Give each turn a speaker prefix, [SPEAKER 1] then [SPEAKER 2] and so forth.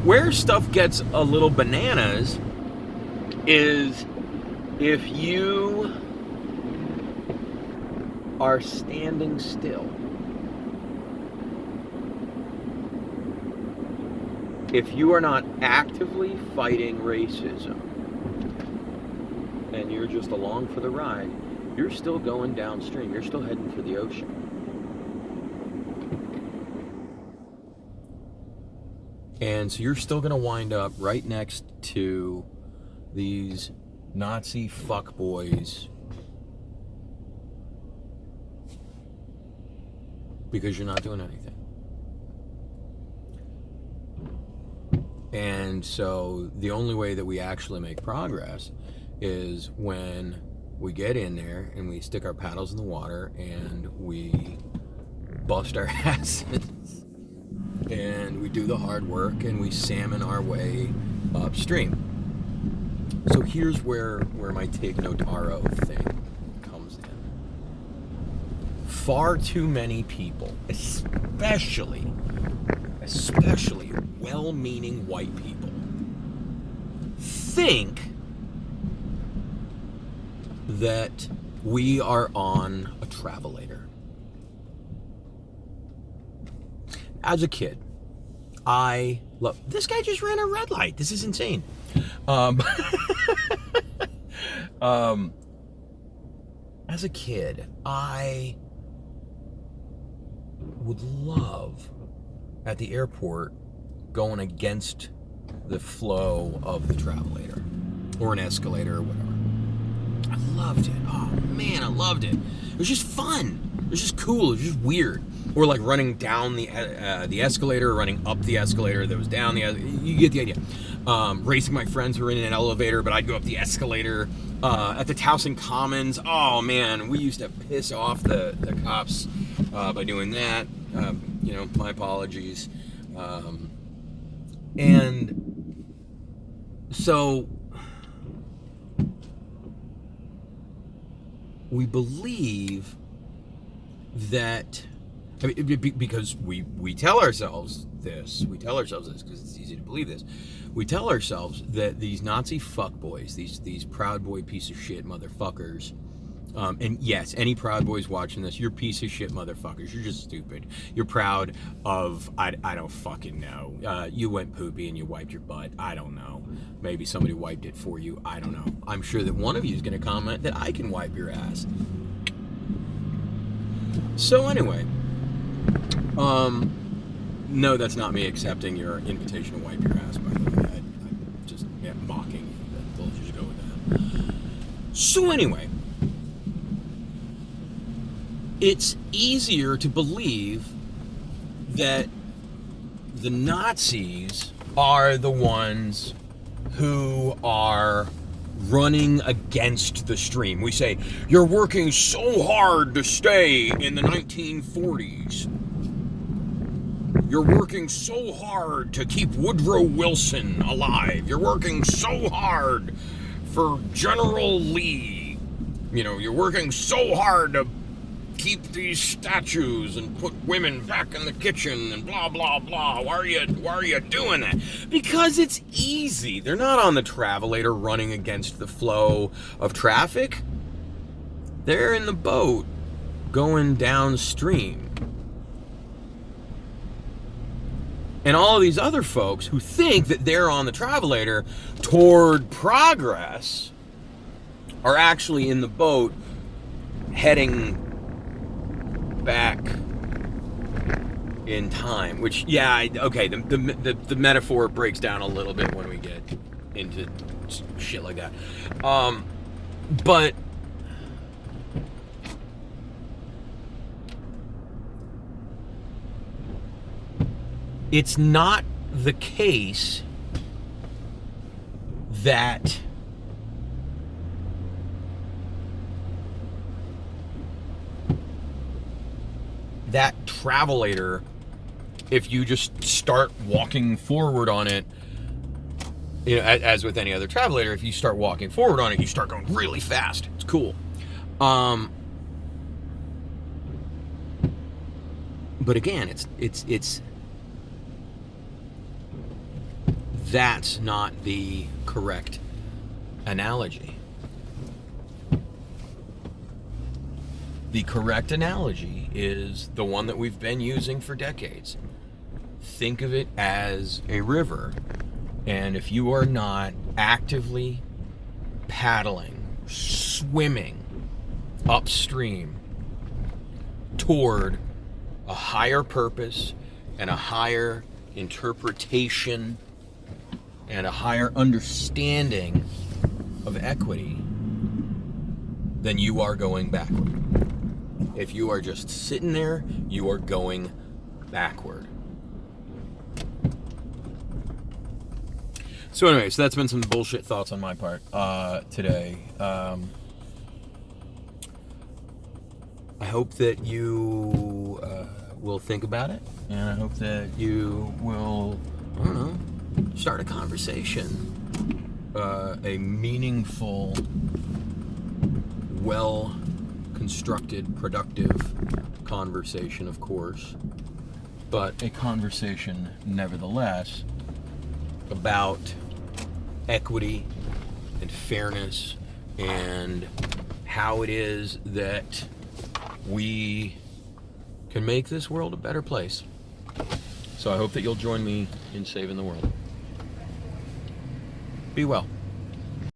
[SPEAKER 1] Where stuff gets a little bananas is if you are standing still. If you are not actively fighting racism and you're just along for the ride, you're still going downstream. You're still heading for the ocean. And so you're still going to wind up right next to these Nazi fuckboys because you're not doing anything. And so the only way that we actually make progress is when we get in there and we stick our paddles in the water and we bust our asses and we do the hard work and we salmon our way upstream. So here's where my Tig Notaro thing comes in. Far too many people, especially well-meaning white people, think that we are on a Travelator. As a kid, I love... This guy just ran a red light. This is insane. As a kid, I would love at the airport going against the flow of the Travelator or an escalator or whatever. I loved it. Oh man, I loved it. It was just fun. It was just cool. It was just weird. Or like running down the escalator, or running up the escalator that was down the. You get the idea. Racing my friends who were in an elevator, but I'd go up the escalator. At the Towson Commons, oh man, we used to piss off the cops by doing that. My apologies. And so we believe that, because we tell ourselves this because it's easy to believe this. We tell ourselves that these Nazi fuckboys, these Proud Boy piece of shit motherfuckers, and yes, any Proud Boys watching this, you're piece of shit motherfuckers. You're just stupid. You're proud of, I don't fucking know. You went poopy and you wiped your butt. I don't know. Maybe somebody wiped it for you. I don't know. I'm sure that one of you is going to comment that I can wipe your ass. So anyway, no, that's not me accepting your invitation to wipe your ass, by the way. I'm just mocking you. We'll just go with that. So anyway, it's easier to believe that the Nazis are the ones who are running against the stream. We say, you're working so hard to stay in the 1940s. You're working so hard to keep Woodrow Wilson alive. You're working so hard for General Lee. You're working so hard to keep these statues and put women back in the kitchen and blah, blah, blah. Why are you doing that? Because it's easy. They're not on the Travelator running against the flow of traffic. They're in the boat going downstream. And all of these other folks who think that they're on the Travelator toward progress are actually in the boat heading back in time. Which, the metaphor breaks down a little bit when we get into shit like that. But it's not the case that Travelator, if you just start walking forward on it, as with any other Travelator, if you start walking forward on it, you start going really fast. It's cool. But again, it's that's not the correct analogy. The correct analogy is the one that we've been using for decades. Think of it as a river, and if you are not actively paddling, swimming upstream toward a higher purpose and a higher interpretation and a higher understanding of equity, then you are going backward. If you are just sitting there, you are going backward. So anyway, so that's been some bullshit thoughts on my part today. I hope that you will think about it, and I hope that you will, I don't know, start a conversation, a meaningful, well-constructed, productive conversation, of course, but a conversation nevertheless about equity and fairness and how it is that we can make this world a better place. So I hope that you'll join me in saving the world. Be well.